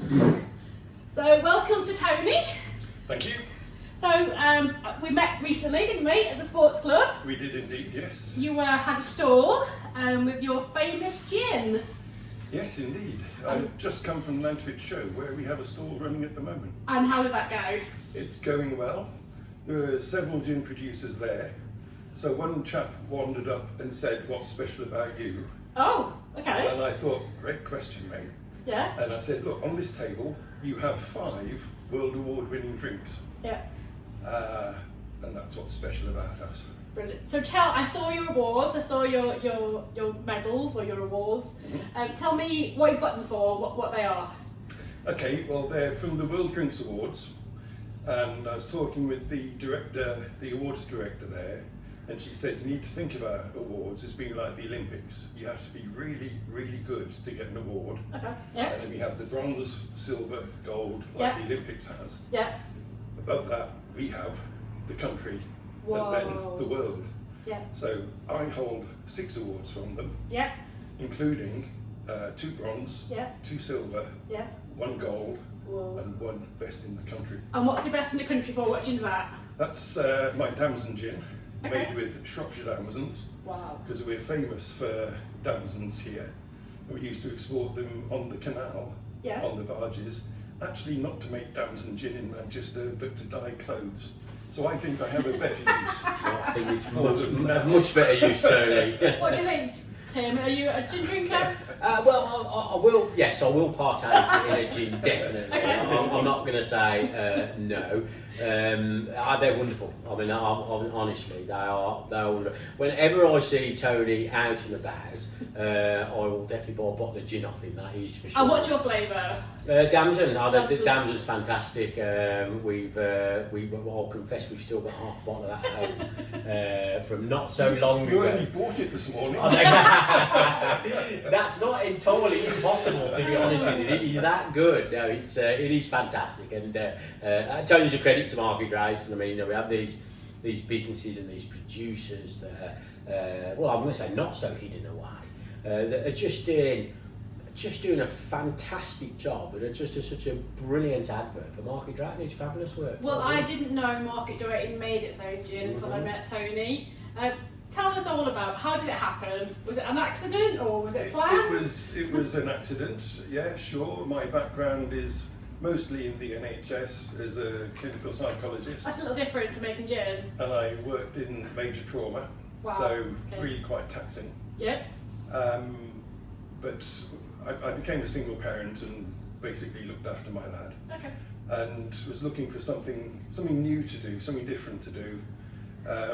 So welcome to Tony. Thank you. So we met recently, didn't we, at the sports club? We did indeed, yes. You had a stall with your famous gin. Yes, indeed. I've just come from Nantwich Show where we have a stall running at the moment. And how did that go? It's going well. There are several gin producers there. So one chap wandered up and said, "What's special about you?" Oh, okay. And I thought, great question, mate. Yeah. And I said, look, on this table, you have 5 World Award winning drinks. Yeah. And that's what's special about us. Brilliant. So I saw your awards, I saw your medals or your awards. Tell me what you've got them for, what they are. Okay, well, they're from the World Drinks Awards. And I was talking with the director, the awards director there, and she said, you need to think about awards as being like the Olympics. You have to be really, really good to get an award. Okay, yeah. And then we have the bronze, silver, gold, like the Olympics has. Yeah. Above that, we have the country, Whoa. and then the world. Yeah. So I hold 6 awards from them, Yeah. including 2 bronze, Yeah. 2 silver, Yeah. 1 gold, Whoa. and 1 best in the country. And what's the best in the country for? What gin's that? That's my damson gin, Okay. made with Shropshire damsons, Wow. because we're famous for damsons here. We used to export them on the canal, Yeah. on the barges, actually not to make damson gin in Manchester, but to dye clothes. So I think I have a better use. I think it's much better use, Tony. What do you think, Tim? Are you a gin drinker? Well, I will. Yes, I will partake in a gin, definitely. Okay. I'm not going to say no. They're wonderful. I mean, honestly, they are wonderful. Whenever I see Tony out and about, I will definitely buy a bottle of gin off him. That is for sure. And what's your flavour? Damson. The Damson. Damson's fantastic. I'll confess we've still got half a bottle of that at home from not so long You ago. only bought it this morning. That's not entirely impossible, to be honest with you. It is that good. No, it is fantastic, and Tony's a credit to Market Rights. And I mean, we have these businesses and these producers that are, well, I'm going to say not so hidden away, that are just doing a fantastic job, and are just such a brilliant advert for Market Drayton. It's fabulous work. Well, I didn't know Market Drayton made its own gin until I met Tony. Tell us all about how did it happen? Was it an accident or was it planned? It was an accident. Yeah, sure. My background is mostly in the NHS as a clinical psychologist, That's a little different to making gin. and I worked in major trauma, Wow. so Okay. really quite taxing. Yeah. But I became a single parent and basically looked after my lad, Okay. and was looking for something new to do, something different to do.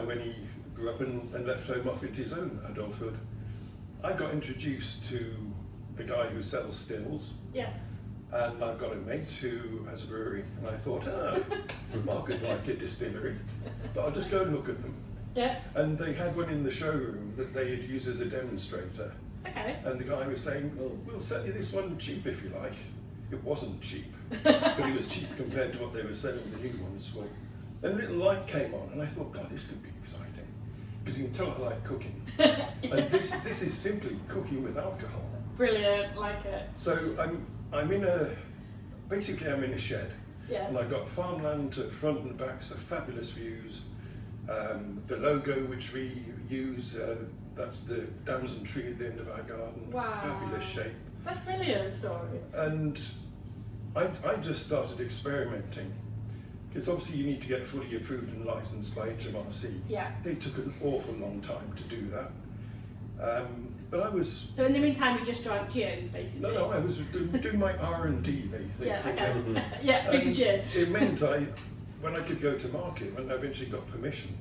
When he grew up and left home off into his own adulthood, I got introduced to a guy who sells stills, Yeah. and I've got a mate who has a brewery, and I thought, Mark would like a distillery, but I'll just go and look at them. Yeah. And they had one in the showroom that they had used as a demonstrator, Okay. and the guy was saying, well, we'll sell you this one cheap if you like. It wasn't cheap, but it was cheap compared to what they were selling the new ones for. Then a little light came on, and I thought, God, this could be exciting, because you can tell I like cooking. And this is simply cooking with alcohol. Brilliant, like it. So I'm in a shed, Yeah. and I've got farmland to front and back, so fabulous views. The logo which we use, that's the damson tree at the end of our garden. Wow. Fabulous shape. That's brilliant story. And I just started experimenting, because obviously you need to get fully approved and licensed by HMRC. Yeah. They took an awful long time to do that. But I was, So in the meantime, you just drank gin, basically. no, I was doing my R&D, they Yeah. call Okay. it. Yeah. Drinking gin. It meant when I could go to market, when I eventually got permission,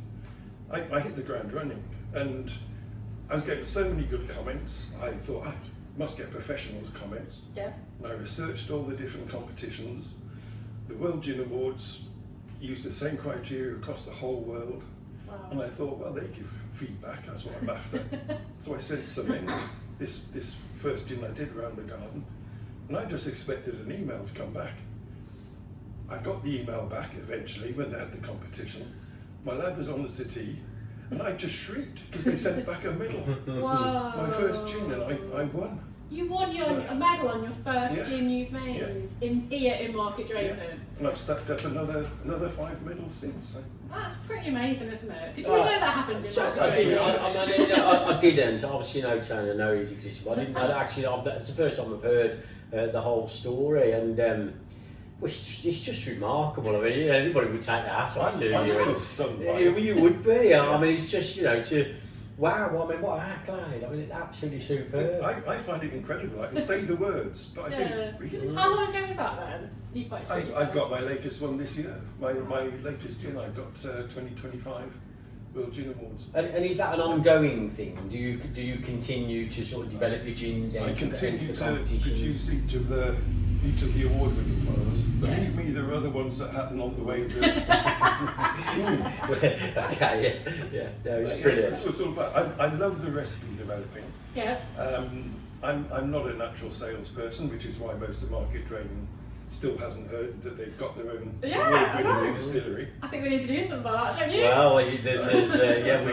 I hit the ground running, and I was getting so many good comments. I thought I must get professionals' comments, Yeah. and I researched all the different competitions. The World Gin Awards use the same criteria across the whole world, and Wow. I thought, well, they give feedback. That's what I'm after. So I sent some in. This first gin I did around the garden, and I just expected an email to come back. I got the email back eventually when they had the competition. My lad was on the settee, and I just shrieked because they sent back a medal. Wow. My first gin, and I won. You won a medal on your first Yeah. gin you've made here in Market Drayton. Yeah. And I've stacked up another 5 medals since. So. That's pretty amazing, isn't it? Did you know that happened in Market I didn't. Drayton? I didn't. Obviously, Tony, I know he's existed. But I didn't. It's the first time I've heard the whole story, and it's just remarkable. I mean, anybody would take the hat off to you. I'm still stunned by it. You would be. I mean, it's just wow. I mean, what an accolade. I mean, it's absolutely superb. I find it incredible. I can say the words, but I think. Really, How long ago was that then? You quite I got my latest one this year. My latest gin. I got 2025 World Gin Awards. And is that an ongoing thing? Do you continue to sort of develop your gins? I continue to produce each of the award-winning ones. Believe me, there are other ones that happen on the way. Okay, yeah, no, it's brilliant. That's what it's all about. I love the recipe developing. Yeah. I'm not a natural salesperson, which is why most of Market Drayton still hasn't heard that they've got their own award-winning distillery. I think we need to do something about that, don't you? Well,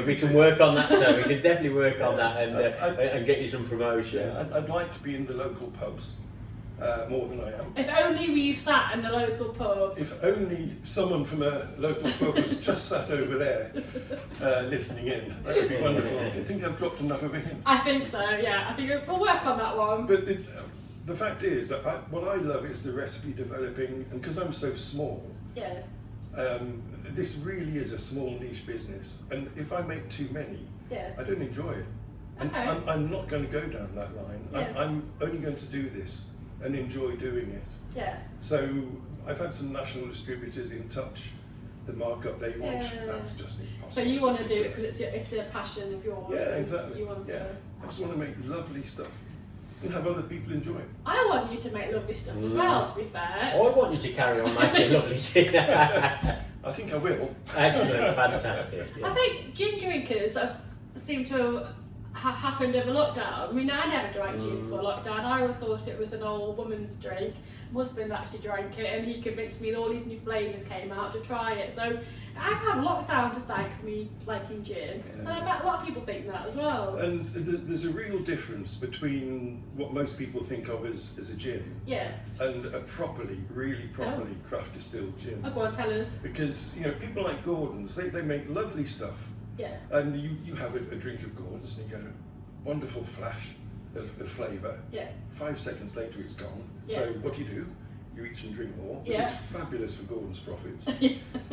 we can work on that. So we can definitely work on that and get you some promotion. Yeah, I'd like to be in the local pubs more than I am. If only we sat in the local pub. If only someone from a local pub was just sat over there listening in. That would be wonderful. Do you think I've dropped enough of it in? I think so, yeah. I think we'll work on that one. But the fact is that what I love is the recipe developing, and because I'm so small, this really is a small niche business. And if I make too many, I don't enjoy it. And I'm not going to go down that line. I'm only going to do this and enjoy doing it. Yeah. So I've had some national distributors in touch. The markup they want, that's just impossible. So you want to do it because it's a passion of yours. Yeah, exactly. You want to. I just want to make lovely stuff and have other people enjoy it. I want you to make lovely stuff as well, to be fair. I want you to carry on making lovely gin. I think I will. Excellent, fantastic. Yeah. I think gin drinkers seem to have happened over lockdown. I mean, I never drank gin before lockdown. I always thought it was an old woman's drink. My husband actually drank it, and he convinced me that all these new flavours came out to try it. So I've had lockdown to thank for me liking gin. So I bet a lot of people think that as well. And there's a real difference between what most people think of as a gin and a really properly craft distilled gin. Oh, go on, tell us. Because people like Gordon's, they make lovely stuff. Yeah. And you have a drink of Gordon's and you get a wonderful flash of flavour. Yeah. 5 seconds later it's gone. Yeah. So what do? You eat and drink more, which is fabulous for Gordon's profits.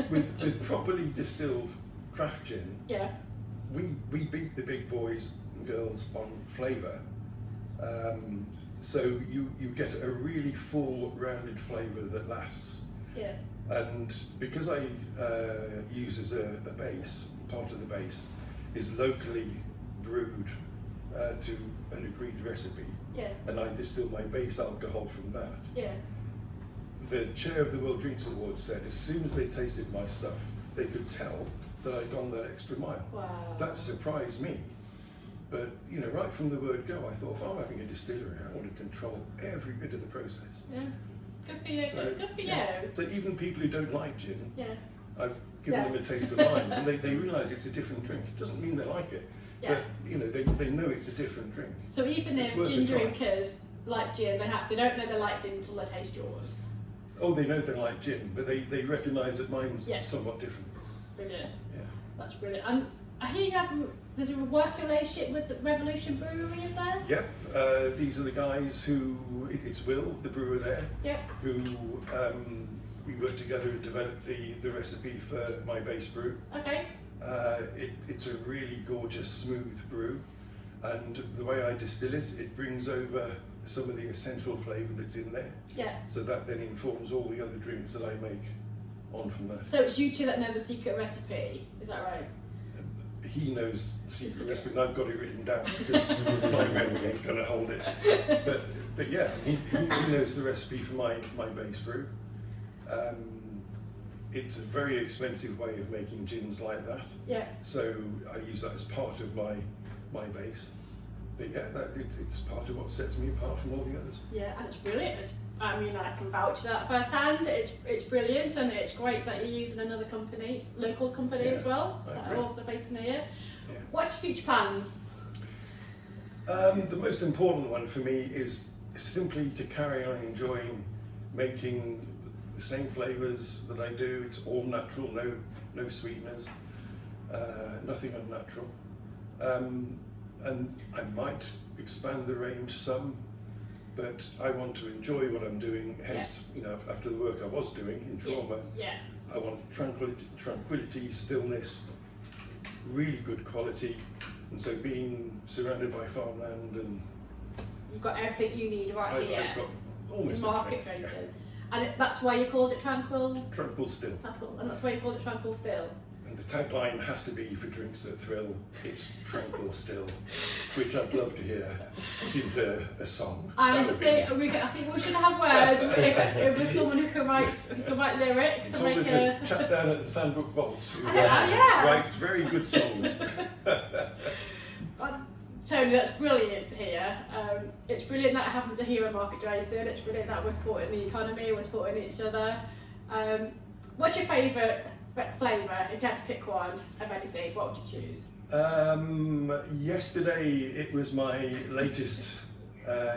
With properly distilled craft gin, we beat the big boys and girls on flavour. So you get a really full rounded flavour that lasts. Yeah. And because I use as a base, part of the base is locally brewed to an agreed recipe, and I distill my base alcohol from that. Yeah. The chair of the World Drinks Awards said as soon as they tasted my stuff, they could tell that I'd gone that extra mile. Wow. That surprised me. But right from the word go, I thought, if I'm having a distillery, I want to control every bit of the process. Yeah. Good for you. So, good for you. So even people who don't like gin, Yeah. I've given them a taste of mine, and they realise it's a different drink. It doesn't mean they like it, but they know it's a different drink. So even if worth gin a try. drinkers like gin, they don't know they like gin until they taste yours. Oh, they know they like gin, but they recognise that mine's somewhat different. Brilliant. Yeah. That's brilliant. And I hear there's a working relationship with the Revolution Brewery, is there? Yep. These are the guys who, it's Will, the brewer there, who we worked together and developed the recipe for my base brew. Okay. It's a really gorgeous, smooth brew, and the way I distill it, it brings over some of the essential flavour that's in there. Yeah. So that then informs all the other drinks that I make on from that. So it's you two that know the secret recipe, is that right? He knows the secret recipe, and I've got it written down because my memory ain't going to hold it. But yeah, he knows the recipe for my base brew. It's a very expensive way of making gins like that. Yeah. So I use that as part of my base. But yeah, it's part of what sets me apart from all the others. Yeah, and it's brilliant. I mean, I can vouch for that firsthand. It's brilliant, and it's great that you're using another company, local company as well, that are also based in here. Yeah. What's your future plans? The most important one for me is simply to carry on enjoying making the same flavours that I do. It's all natural, no sweeteners, nothing unnatural. And I might expand the range some, but I want to enjoy what I'm doing. Hence, you know, after the work I was doing in trauma, I want tranquility, stillness, really good quality. And so being surrounded by farmland, and you've got everything you need right here. I've got almost market everything. drinking. And that's why you called it Tranquil? Tranquil Still. Tranquil. And that's why you called it Tranquil Still. And the tagline has to be, for drinks that thrill, it's tranquil still, which I'd love to hear put into a song. I think we should have words with someone who can write lyrics and make a chap down at the Sandbrook Vaults who yeah. writes very good songs. Tony, that's brilliant to hear. It's brilliant that it happens here at Market Drayton. It's brilliant that we're supporting the economy, we're supporting each other. What's your favourite flavour? If you had to pick one of anything, what would you choose? Yesterday it was my latest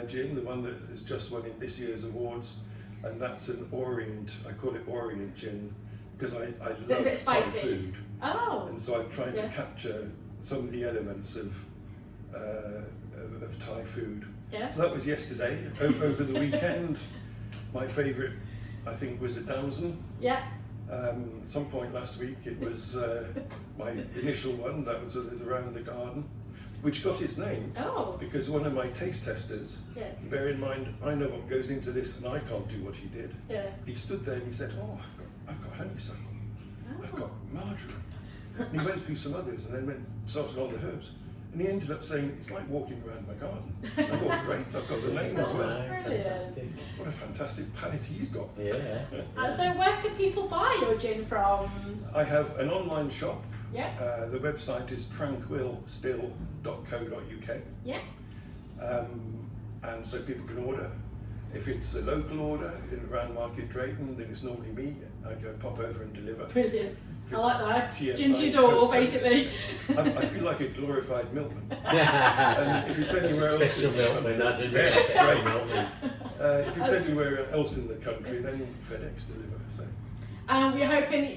gin, the one that has just won in this year's awards, and that's an Orient. I call it Orient gin because I love a bit Thai spicy? food, Oh, and so I've tried to capture some of the elements of Thai food. yeah. So that was yesterday. Over the weekend, my favourite, I think, was a damson. Yeah. Some point last week it was my initial one, that was around the garden, which got its name Oh. because one of my taste testers, Yeah. bear in mind I know what goes into this and I can't do what he did. Yeah. He stood there and he said, oh, I've got honeysuckle, I've Oh. got marjoram. And he went through some others and then started on the herbs. And he ended up saying, it's like walking around my garden. I thought, great, I've got the name as well. Brilliant. Fantastic. What a fantastic palate he's got. Yeah. So where can people buy your gin from? I have an online shop. Yeah. The website is tranquilstill.co.uk. Yeah. And so people can order. If it's a local order in around Market Drayton, then it's normally me. I go pop over and deliver. Brilliant. If I it's like that. TFI Gin to your door, postcode, basically. I feel like a glorified milkman. And if it's that's anywhere a else, special milkman, that's a very Yeah, special right. milkman. If it's anywhere else in the country, then FedEx deliver. So And we're hoping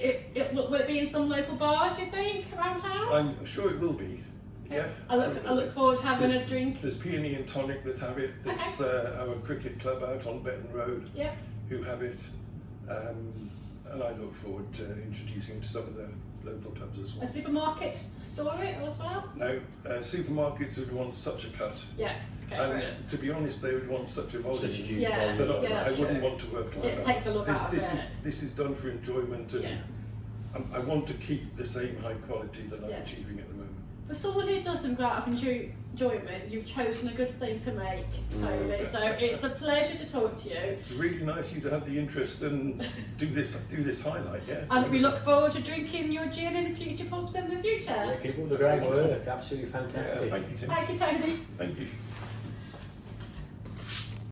will it be in some local bars, do you think, around town? I'm sure it will be. Yeah. I look forward to having a drink. There's Peony and Tonic that have it. There's our cricket club out on Betton Road Yeah. who have it. And I look forward to introducing to some of the local pubs as A well. supermarket store it as well? No, supermarkets would want such a cut. Yeah. Okay, And brilliant. to be honest, they would want such a volume. Such a huge Yes. volume. But Yeah, I that's wouldn't true. want to work like It that. takes a lot out of it. This is done for enjoyment, and Yeah. I want to keep the same high quality that I'm Yeah. achieving at the moment. For someone who does them go out of enjoyment, you've chosen a good thing to make, Tony. So it's a pleasure to talk to you. It's really nice of you to have the interest and do this highlight. Yes. And we look forward to drinking your gin in future pubs in the future. Yeah, keep up the great work, absolutely Yeah, fantastic. thank you, Tim. Thank you, Tony. Thank you.